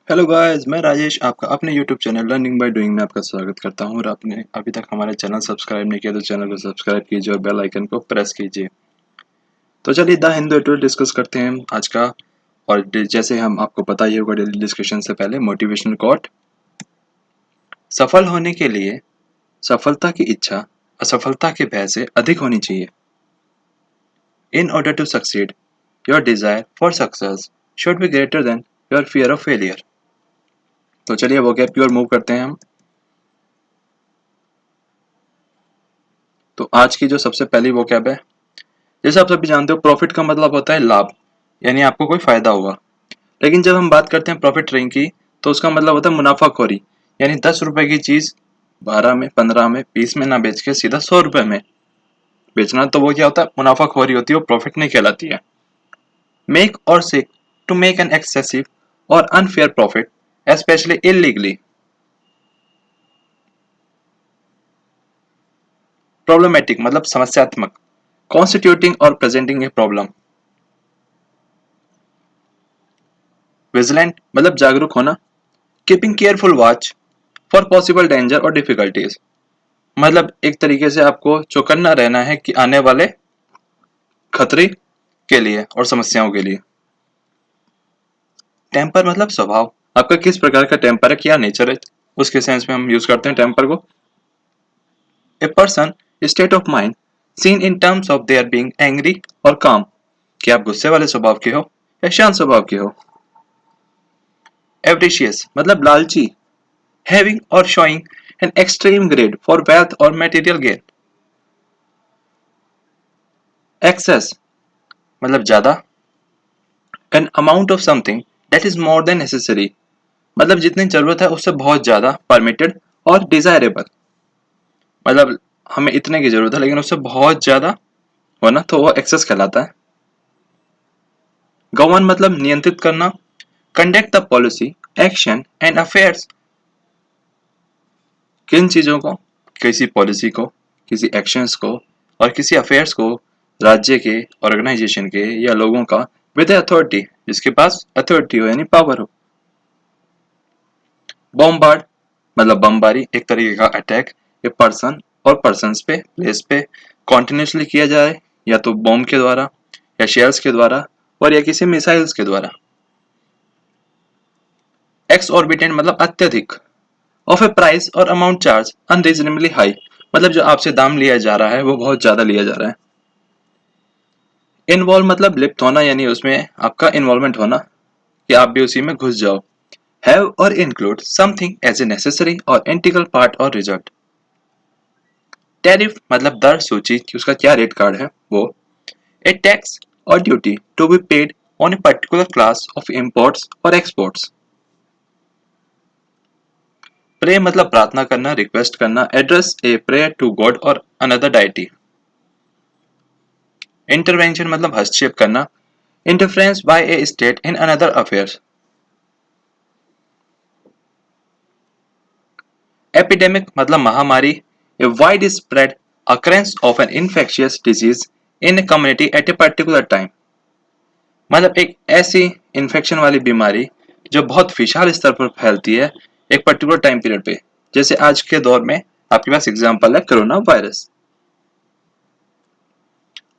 Hello guys, मैं राजेश आपका अपने YouTube channel learning by doing में आपका स्वागत करता हूं। और आपने अभी तक हमारा चैनल सब्सक्राइब नहीं किया तो चैनल को सब्सक्राइब कीजिए और बेल आइकन को प्रेस कीजिए। तो चलिए द हिंदू एडिटोरियल डिस्कस करते हैं आज का। और जैसे हम आपको पता ही होगा, डेली डिस्कशन से पहले मोटिवेशनल कोट। सफल होने के लिए सफलता की इच्छा असफलता के भय से अधिक होनी चाहिए। In order to succeed your desire for success should be greater than your fear of failure. तो चलिए वोकैब की ओर मूव करते हैं हम। तो आज की जो सबसे पहली वोकैब है, जैसे आप सभी जानते हो, प्रॉफिट का मतलब होता है लाभ, यानी आपको कोई फायदा होगा। लेकिन जब हम बात करते हैं प्रॉफिट ट्रेडिंग की, तो उसका मतलब होता है मुनाफाखोरी, यानी 10 रुपए की चीज 12 में, 15 में, 20 में ना बेच के सीधा 100 रुपए में बेचना। तो वो क्या होता है? मुनाफाखोरी होती है, वो प्रॉफिट नहीं कहलाती है। मेक और seek to make an excessive और unfair profit, especially illegally. Problematic मतलब समस्यात्मक, कॉन्स्टिट्यूटिंग और प्रेजेंटिंग ए प्रॉब्लम। विजिलेंट मतलब जागरूक होना, keeping careful watch for possible danger और डिफिकल्टीज। मतलब एक तरीके से आपको चौकन्ना रहना है कि आने वाले खतरे के लिए और समस्याओं के लिए। टेम्पर मतलब स्वभाव, आपका किस प्रकार का टेम्पर है, क्या नेचर है, उसके सेंस में हम यूज करते हैं टेम्पर को। A person state of mind seen in terms of their being angry और काम, कि आप गुस्से वाले स्वभाव के हो या शांत स्वभाव के हो। एवरिशियस मतलब लालची, हैविंग और showing an extreme grade for wealth और मटेरियल गेन। एक्सेस मतलब ज्यादा, an amount of something that is more than necessary, मतलब जितनी जरूरत है उससे बहुत ज्यादा। परमिटेड और डिजायरेबल मतलब हमें इतने की जरूरत है लेकिन उससे बहुत ज्यादा होना, तो वो एक्सेस कहलाता है। गवर्न मतलब नियंत्रित करना, conduct the policy action and affairs, किन चीजों को, किसी पॉलिसी को, किसी एक्शंस को और किसी अफेयर्स को, राज्य के, ऑर्गेनाइजेशन के या लोगों का, विद अथॉरिटी, जिसके पास अथॉरिटी हो यानी पावर हो। बॉम्बार्ड मतलब बमबारी, एक तरीके का अटैक, ये पर्सन और पर्सन्स पे, प्लेस पे कॉन्टिन्यूसली किया जाए, या तो बॉम्ब के द्वारा या शेयर्स के द्वारा और या किसी मिसाइल्स के द्वारा। एक्स ऑर्बिटेंट मतलब अत्यधिक, ऑफ ए प्राइस और अमाउंट चार्ज अनरीजनेबली हाई, मतलब जो आपसे दाम लिया जा रहा है वो बहुत ज्यादा लिया जा रहा है। इन्वॉल्व मतलब लिप्त होना, यानी उसमें आपका इन्वॉल्वमेंट होना, कि आप भी उसी में घुस जाओ। Have or include something as a necessary or integral part or result. Tariff मतलब दर सूची कि उसका क्या रेट कार्ड है वो। A tax or duty to be paid on a particular class of imports or exports. Pray मतलब प्रार्थना करना, रिक्वेस्ट करना, address a prayer to god or another deity. Intervention मतलब हस्तक्षेप करना, interference by a state in another affairs. Epidemic मतलब महामारी, a widespread occurrence of an infectious disease in a community at a particular time, मतलब एक ऐसी infection वाली बीमारी जो बहुत विशाल स्तर पर फैलती है एक पर्टिकुलर टाइम पीरियड पे। जैसे आज के दौर में आपके पास एग्जांपल है कोरोना वायरस।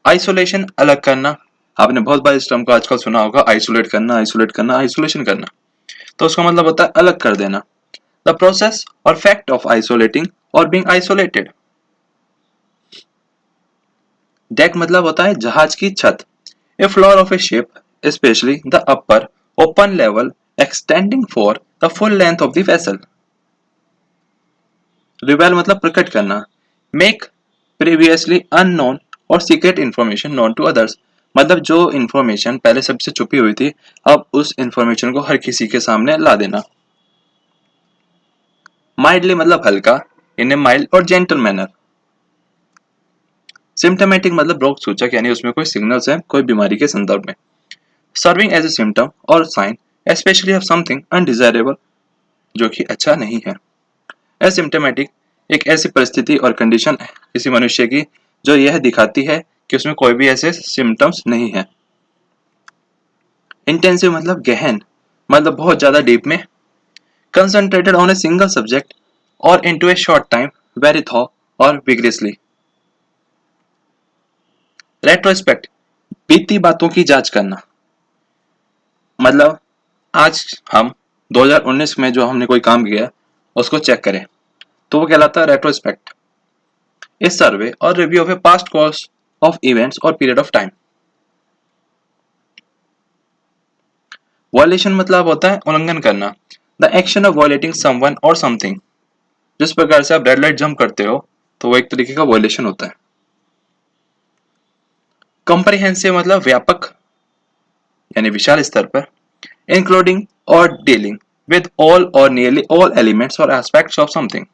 आइसोलेशन अलग करना, आपने बहुत बार इस टर्म को आजकल सुना होगा, आइसोलेट करना, आइसोलेट करना, आइसोलेशन करना। तो उसका मतलब होता है अलग कर देना। द प्रोसेस और फैक्ट ऑफ आइसोलेटिंग और बीइंग आइसोलेटेड। डेक मतलब होता है जहाज की छत, a floor of a ship specially the upper open level extending for the full length of the vessel. Reveal मतलब प्रकट करना, मेक प्रीवियसली अननोन और secret information known to others, मतलब जो इंफॉर्मेशन पहले सबसे छुपी हुई थी अब उस इंफॉर्मेशन को हर किसी के सामने ला देना। माइल्डली मतलब हल्का, इन ए माइल्ड और जेंटल मैनर। सिम्टोमेटिक मतलब रोग सूचक, यानी उसमें कोई सिग्नल्स है कोई बीमारी के संदर्भ में। Serving as a symptom or sign especially of something undesirable, जो कि अच्छा नहीं है। एसिम्टोमेटिक एक ऐसी परिस्थिति और कंडीशन है किसी मनुष्य की जो यह दिखाती है कि उसमें कोई भी ऐसे सिम्टम्स नहीं है। इंटेंसिव मतलब गहन, मतलब बहुत ज्यादा डीप में concentrated on a single subject or into a short time, very thorough or vigorously. Retrospect, बीती बातों की जांच करना, मतलब आज हम 2019 में जो हमने कोई काम किया उसको चेक करें, तो वो कहलाता है रेट्रोस्पेक्ट. ए सर्वे और review of A past course of events और पीरियड ऑफ टाइम. वायलेशन मतलब होता है उल्लंघन करना, the action of violating someone और समथिंग. जिस प्रकार से आप रेड लाइट जंप करते हो तो वो एक तरीके का वायलेशन होता है. कॉम्प्रिहेंसिव मतलब व्यापक यानी विशाल स्तर पर, इंक्लूडिंग और dealing with all or nearly all elements or aspects of something.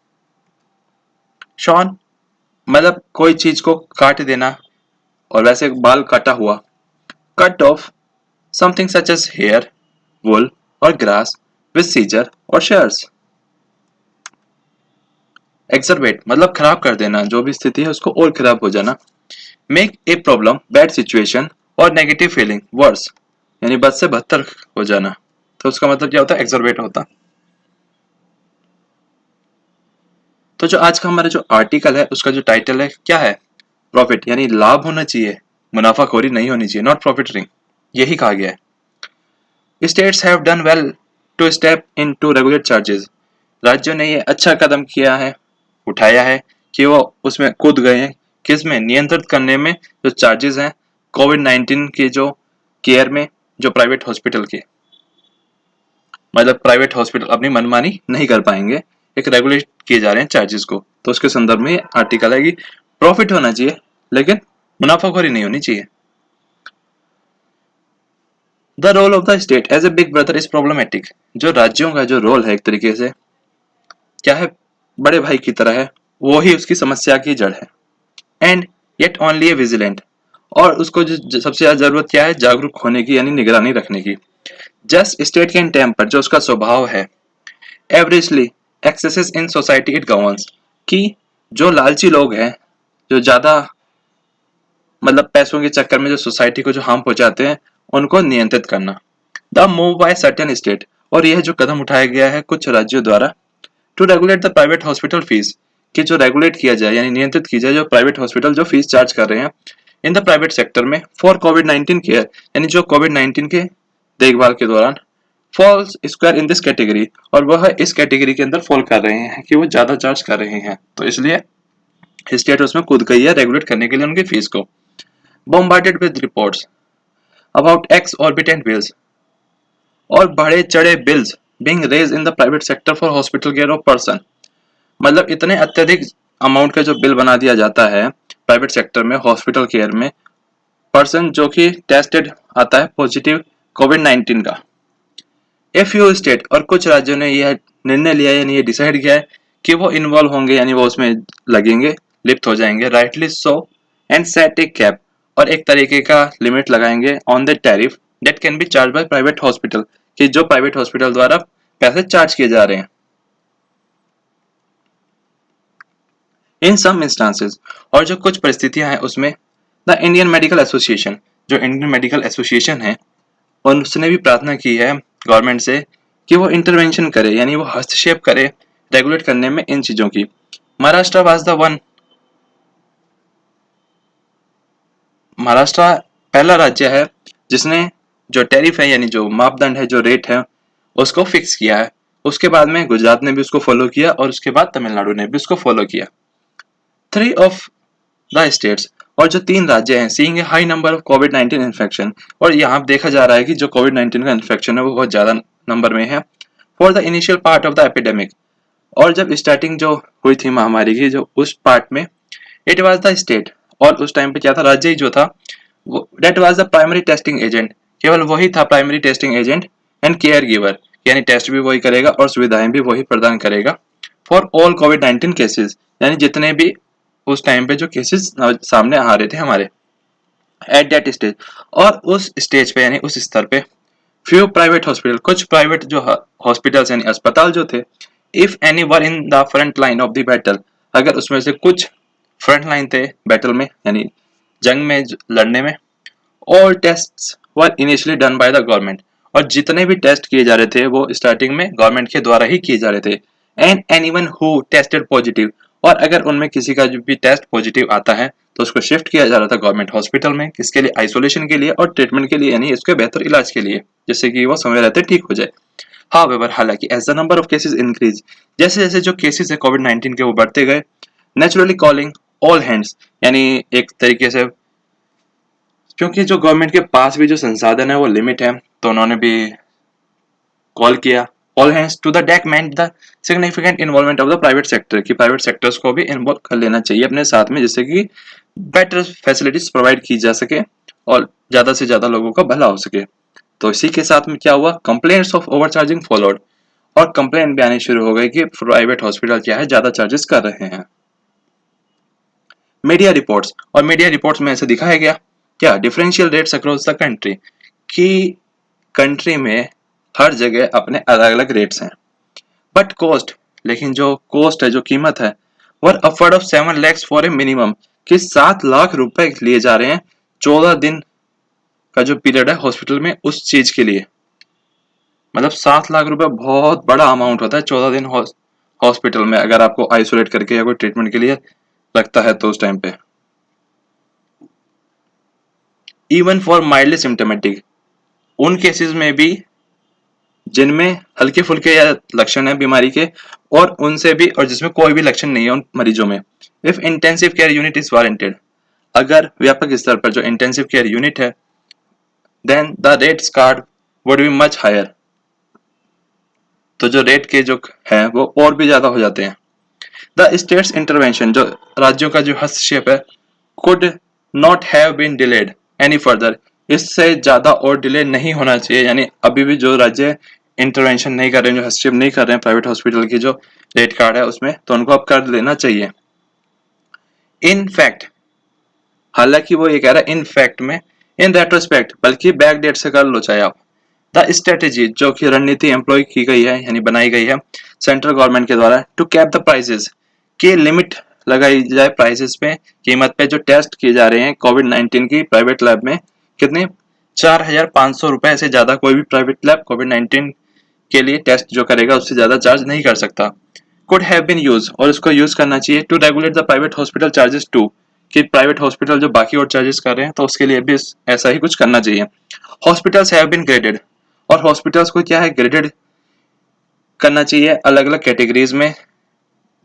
Shun मतलब कोई चीज को काट देना, और वैसे बाल काटा हुआ, cut off something such as hair, wool और ग्रास विद सीजर और शेयर्स. एक्सरवेट मतलब खराब कर देना, जो भी स्थिति है उसको और खराब हो जाना. Make a problem, bad situation और नेगेटिव फीलिंग वर्स, यानी बद से बदतर हो जाना. तो उसका मतलब क्या होता है, एक्सरवेट होता. तो जो आज का हमारा जो आर्टिकल है उसका जो टाइटल है क्या है, प्रॉफिट यानी लाभ होना चाहिए, मुनाफाखोरी नहीं होनी चाहिए, नॉट प्रॉफिटिंग, यही कहा गया है. States have done well to step in to regulate charges. राज्यों ने ये अच्छा कदम किया है, उठाया है कि वो उसमें कूद गए हैं, किस में, नियंत्रित करने में जो चार्जेस हैं कोविड-19 के जो केयर में, जो प्राइवेट हॉस्पिटल के, मतलब प्राइवेट हॉस्पिटल अपनी मनमानी नहीं कर पाएंगे, एक रेगुलेट किए जा रहे हैं चार्जेस को. तो उसके संदर्भ में आर्टिकल है कि प्रॉफिट होना चाहिए लेकिन मुनाफाखोरी नहीं होनी चाहिए. The role of the state as a big brother is problematic. जो राज्यों का जो रोल है एक तरीके से क्या है, बड़े भाई की तरह है, वो ही उसकी समस्या की जड़ है. And yet only A vigilant, और उसको जो सबसे ज्यादा जरूरत क्या है, जागरूक होने की यानी निगरानी रखने की. जस्ट स्टेट कैन टेम्पर, जो उसका स्वभाव है, averagely axes in society it governs, कि जो लालची लोग हैं, जो ज्यादा मतलब पैसों के चक्कर में जो सोसाइटी को जो हार्म पहुंचाते हैं, उनको नियंत्रित करना. The move by certain state, और यह जो कदम उठाया गया है कुछ राज्यों द्वारा, to regulate the private hospital fees, कि जो रेगुलेट किया जाए यानी नियंत्रित की जाए जो प्राइवेट हॉस्पिटल जो फीस चार्ज कर रहे हैं इन द प्राइवेट सेक्टर में फॉर कोविड-19 केयर, यानी जो कोविड-19 के देखभाल के दौरान, falls square in this category, और वह इस कैटेगरी के अंदर फॉल कर रहे हैं कि वो ज्यादा चार्ज कर रहे हैं, तो इसलिए स्टेट उसमें कूद गई है रेगुलेट करने के लिए उनकी फीस को. bombarded with reports about exorbitant bills, और बढ़े चढ़े bills being raised in the private sector for hospital care of person, मतलब इतने अत्यधिक अमाउंट का जो बिल बना दिया जाता है प्राइवेट सेक्टर में हॉस्पिटल केयर में, पर्सन जो कि टेस्टेड आता है पॉजिटिव कोविड-19 का. ए फ्यू स्टेट, और कुछ राज्यों ने यह निर्णय लिया यानी ये डिसाइड किया है कि वो इन्वॉल्व होंगे यानी वो उसमें लगेंगे, लिप्त हो जाएंगे, rightly so, and set A cap, और एक तरीके का लिमिट लगाएंगे on the tariff that can be charge by private hospital, कि जो प्राइवेट हॉस्पिटल द्वारा पैसे चार्ज किए जा रहे हैं. इन सम इंस्टांसेस, और जो कुछ परिस्थितियां हैं उसमें, द इंडियन मेडिकल एसोसिएशन, जो इंडियन मेडिकल एसोसिएशन है, और उसने भी प्रार्थना की है गवर्नमेंट से कि वो इंटरवेंशन करे यानी वो हस्तक्षेप करे रेगुलेट करने में इन चीजों की. Maharashtra was the one, Maharashtra पहला राज्य है जिसने जो टैरिफ है यानी जो मापदंड है, जो रेट है, उसको फिक्स किया है. उसके बाद में गुजरात ने भी उसको फॉलो किया और उसके बाद तमिलनाडु ने भी उसको फॉलो किया. 3 ऑफ द स्टेट्स, और जो 3 राज्य हैं, seeing a high number of covid infection, और यहाँ देखा जा रहा है कि जो कोविड-19 का इन्फेक्शन है वो बहुत ज्यादा नंबर में है. For the initial part of the epidemic, और जब स्टार्टिंग जो हुई थी महामारी की जो उस पार्ट में, इट वाज द स्टेट, और उस टाइम पे क्या था, राज्य ही जो था वो, that was the primary testing agent, केवल वही था primary testing agent and care giver, यानी टेस्ट भी वही करेगा और सुविधाएं भी वही प्रदान करेगा फॉर ऑल कोविड-19 केसेस, यानी जितने भी उस टाइम पे जो केसेस सामने आ रहे थे हमारे एट दैट स्टेज, और उस स्टेज पे यानी उस स्तर पे फ्यू प्राइवेट हॉस्पिटल, कुछ प्राइवेट जो हॉस्पिटल्स यानी अस्पताल जो थे, if any were in the front line of the battle, अगर उसमें से कुछ फ्रंट लाइन थे बैटल में यानी जंग में लड़ने में, all tests were initially done by the government, और जितने भी टेस्ट किए जा रहे थे वो स्टार्टिंग में गवर्नमेंट के द्वारा ही किए जा रहे थे। And anyone who tested positive, और अगर उनमें किसी का जो भी टेस्ट पॉजिटिव आता है तो उसको शिफ्ट किया जा रहा था गवर्नमेंट हॉस्पिटल में, किसके लिए, आइसोलेशन के लिए और ट्रीटमेंट के लिए, यानी इसके बेहतर इलाज के लिए, जिससे कि वो समय रहते ठीक हो जाए। हाउएवर, हालांकि as the number of cases increase, जैसे जैसे जो केसेस है कोविड-19 के वो बढ़ते गए, नेचुरली कॉलिंग ऑल हैंड्स, यानी एक तरीके से क्योंकि जो गवर्नमेंट के पास भी जो संसाधन है वो लिमिट है, तो उन्होंने भी कॉल किया all hands to the deck meant the significant involvement of the private sector, कि प्राइवेट सेक्टर्स को भी इन्वॉल्व कर लेना चाहिए अपने साथ में, जिससे कि बेटर फैसिलिटीज प्रोवाइड की जा सके और ज्यादा से ज्यादा लोगों का भला हो सके। तो इसी के साथ में क्या हुआ, कंप्लेंट्स ऑफ ओवरचार्जिंग फॉलोड, और कंप्लेंट भी आनी शुरू हो गई कि प्राइवेट हॉस्पिटल क्या है ज्यादा चार्जेस कर रहे हैं। मीडिया रिपोर्ट्स, और मीडिया रिपोर्ट्स में ऐसे दिखाया गया क्या, differential rates across the country, कि कंट्री में हर जगह अपने अलग अलग रेट्स हैं। बट कॉस्ट, लेकिन जो कॉस्ट है, जो कीमत है, were upward of 7 lakhs for a minimum, कि 7 लाख रुपए लिए जा रहे हैं 14 दिन का जो पीरियड है हॉस्पिटल में उस चीज के लिए। मतलब 7 लाख रुपए बहुत बड़ा अमाउंट होता है 14 दिन हॉस्पिटल में, अगर आपको आइसोलेट करके या कोई ट्रीटमेंट के लिए लगता है तो उस टाइम पे। इवन फॉर माइल्डली सिम्टोमेटिक, उन केसेस में भी जिनमें हल्के फुल्के या लक्षण है बीमारी के, और उनसे भी, और जिसमें कोई भी लक्षण नहीं है उन मरीजों में, if intensive care unit is warranted, अगर व्यापक स्तर पर जो इंटेंसिव केयर यूनिट है, then the rates card would be much higher, तो जो रेट के जो है वो और भी ज्यादा हो जाते हैं। द स्टेट्स इंटरवेंशन, जो राज्यों का जो हस्तक्षेप है, could not have been delayed any further, इससे ज्यादा और डिले नहीं होना चाहिए, यानी अभी भी जो राज्य इंटरवेंशन नहीं कर रहे हैं, जो हस्तक्षेप नहीं कर रहे हैं प्राइवेट हॉस्पिटल की जो रेट कार्ड है उसमें, तो उनको अब कर लेना चाहिए। इन फैक्ट, हालांकि वो ये कह रहा है इन फैक्ट में, इन रेट्रोस्पेक्ट, बल्कि बैक डेट से कर लो चाहे आप, द स्ट्रेटेजी, जो कि रणनीति एम्प्लॉय की गई है यानी बनाई गई है सेंट्रल गवर्नमेंट के द्वारा, टू कैप द प्राइसेस, की लिमिट लगाई जाए प्राइसेस पे, कीमत पे, जो टेस्ट किए जा रहे हैं कोविड-19 की प्राइवेट लैब में, कितने, 4,500 रुपए से ज्यादा कोई भी प्राइवेट लैब कोविड-19 के लिए टेस्ट जो करेगा उससे ज्यादा चार्ज नहीं कर सकता। कुड हैव बीन यूज, और इसको यूज करना चाहिए, to regulate the private hospital charges too, कि प्राइवेट हॉस्पिटल जो बाकी और चार्जेस कर रहे हैं तो उसके लिए भी ऐसा ही कुछ करना चाहिए। हॉस्पिटल्स हैव बीन ग्रेडेड, और हॉस्पिटल्स को क्या है, ग्रेडेड करना चाहिए अलग अलग कैटेगरीज में,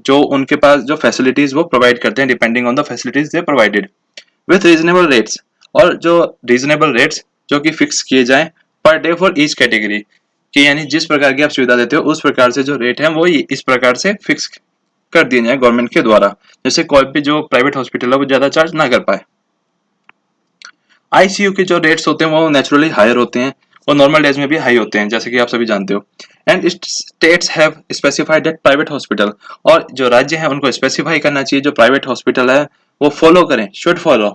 जो उनके पास जो फैसिलिटीज वो प्रोवाइड करते हैं, depending on the facilities they provided, with reasonable rates, और जो रीजनेबल रेट्स जो कि फिक्स किए जाएं per day for each category, कि यानी जिस प्रकार की आप सुविधा देते हो उस प्रकार से जो रेट है वो इस प्रकार से फिक्स कर दिए जाए गवर्नमेंट के द्वारा, जैसे कोई भी जो प्राइवेट हॉस्पिटल है वो ज्यादा चार्ज ना कर पाए। आईसीयू के जो रेट्स होते हैं वो नेचुरली हायर होते हैं, वो नॉर्मल डेज में भी हाई होते हैं, जैसे कि आप सभी जानते हो। And states have specified that private hospital, और जो राज्य है उनको स्पेसिफाई करना चाहिए जो प्राइवेट हॉस्पिटल है वो फॉलो करें, should follow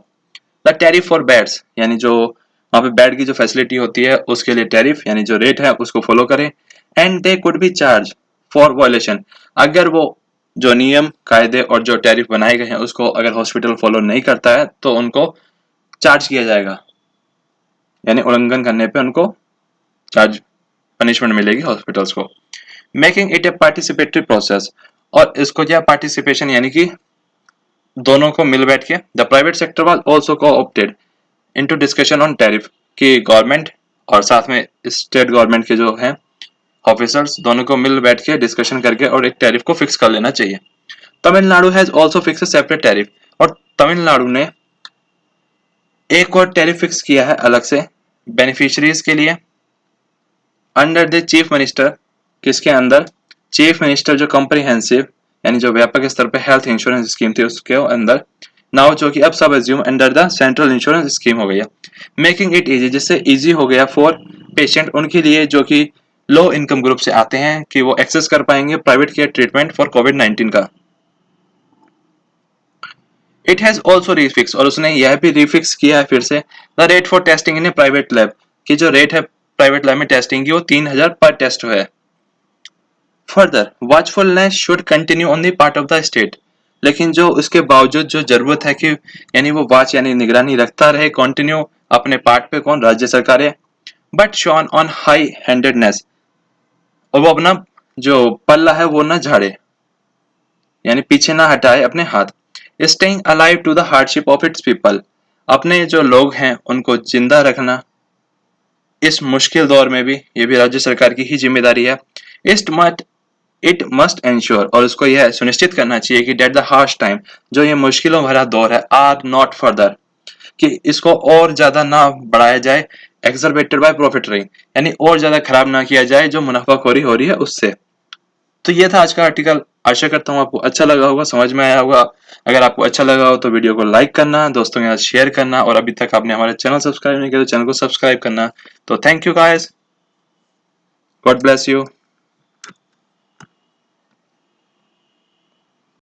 the tariff for beds, यानी जो वहाँ पे बेड की जो फैसिलिटी होती है उसके लिए टैरिफ यानी जो रेट है उसको फॉलो करें। And they could be charge for violation, अगर वो जो नियम कायदे और जो टैरिफ बनाए गए हैं उसको अगर हॉस्पिटल फॉलो नहीं करता है तो उनको चार्ज किया जाएगा, यानी उल्लंघन करने पे उनको चार्ज पनिशमेंट मिलेगी हॉस्पिटल्स को। Making it A participatory process, और इसको क्या पार्टिसिपेशन यानी कि दोनों को मिल बैठ के, the private sector was also co-opted into discussion on tariff, कि गवर्नमेंट और साथ में स्टेट गवर्नमेंट के जो हैं ऑफिसर्स दोनों को मिल बैठ के डिस्कशन करके और एक टैरिफ को फिक्स कर लेना चाहिए। Tamil Nadu has also fix a separate tariff, और तमिलनाडु ने एक और टैरिफ फिक्स किया है अलग से बेनिफिशियरीज के लिए, अंडर द चीफ मिनिस्टर, किसके अंदर, चीफ मिनिस्टर जो कॉम्प्रिहेंसिव यानी जो व्यापक स्तर पे हेल्थ इंश्योरेंस स्कीम थी उसके अंदर, नाउ जो कि अब सब assume under the central insurance scheme हो गया। मेकिंग इट इजी, जिससे इजी हो गया फॉर पेशेंट उनके लिए जो कि लो इनकम ग्रुप से आते हैं कि वो एक्सेस कर पाएंगे प्राइवेट केयर ट्रीटमेंट फॉर कोविड-19 का। इट हैज ऑल्सो रिफिक्स, और उसने यह भी रिफिक्स किया है फिर से, the rate for testing in A private lab, की जो रेट है प्राइवेट लैब में टेस्टिंग की वो 3,000 पर टेस्ट है। Further watchfulness should continue on the part of the state, लेकिन जो उसके बावजूद जो जरूरत है कि यानी वो वॉच यानी निगरानी रखता रहे कंटिन्यू अपने पार्ट पे, कौन, राज्य सरकारें, but shun on high handedness, और वो अपना जो पल्ला है वो ना झाड़े, यानी पीछे ना हटाए अपने हाथ। Staying alive to the hardship of its people, अपने जो लोग हैं उनको जिंदा रखना इस मुश्किल दौर में भी, ये भी राज्य सरकार की ही जिम्मेदारी है। इट मस्ट एंश्योर, और उसको यह सुनिश्चित करना चाहिए कि डेट द हार्श टाइम, जो ये मुश्किलों भरा दौर है, आर नॉट फर्दर, कि इसको और ज्यादा ना बढ़ाया जाए, एक्सरबेटेड बाय प्रॉफिटरिंग, यानी और ज्यादा खराब ना किया जाए जो मुनाफाखोरी हो रही है उससे। तो ये था आज का आर्टिकल। आशा करता हूँ आपको अच्छा लगा होगा, समझ में आया होगा। अगर आपको अच्छा लगा हो तो वीडियो को लाइक करना, दोस्तों के साथ शेयर करना, और अभी तक आपने हमारे चैनल सब्सक्राइब नहीं किया तो चैनल को सब्सक्राइब करना। तो thank you guys, God bless you.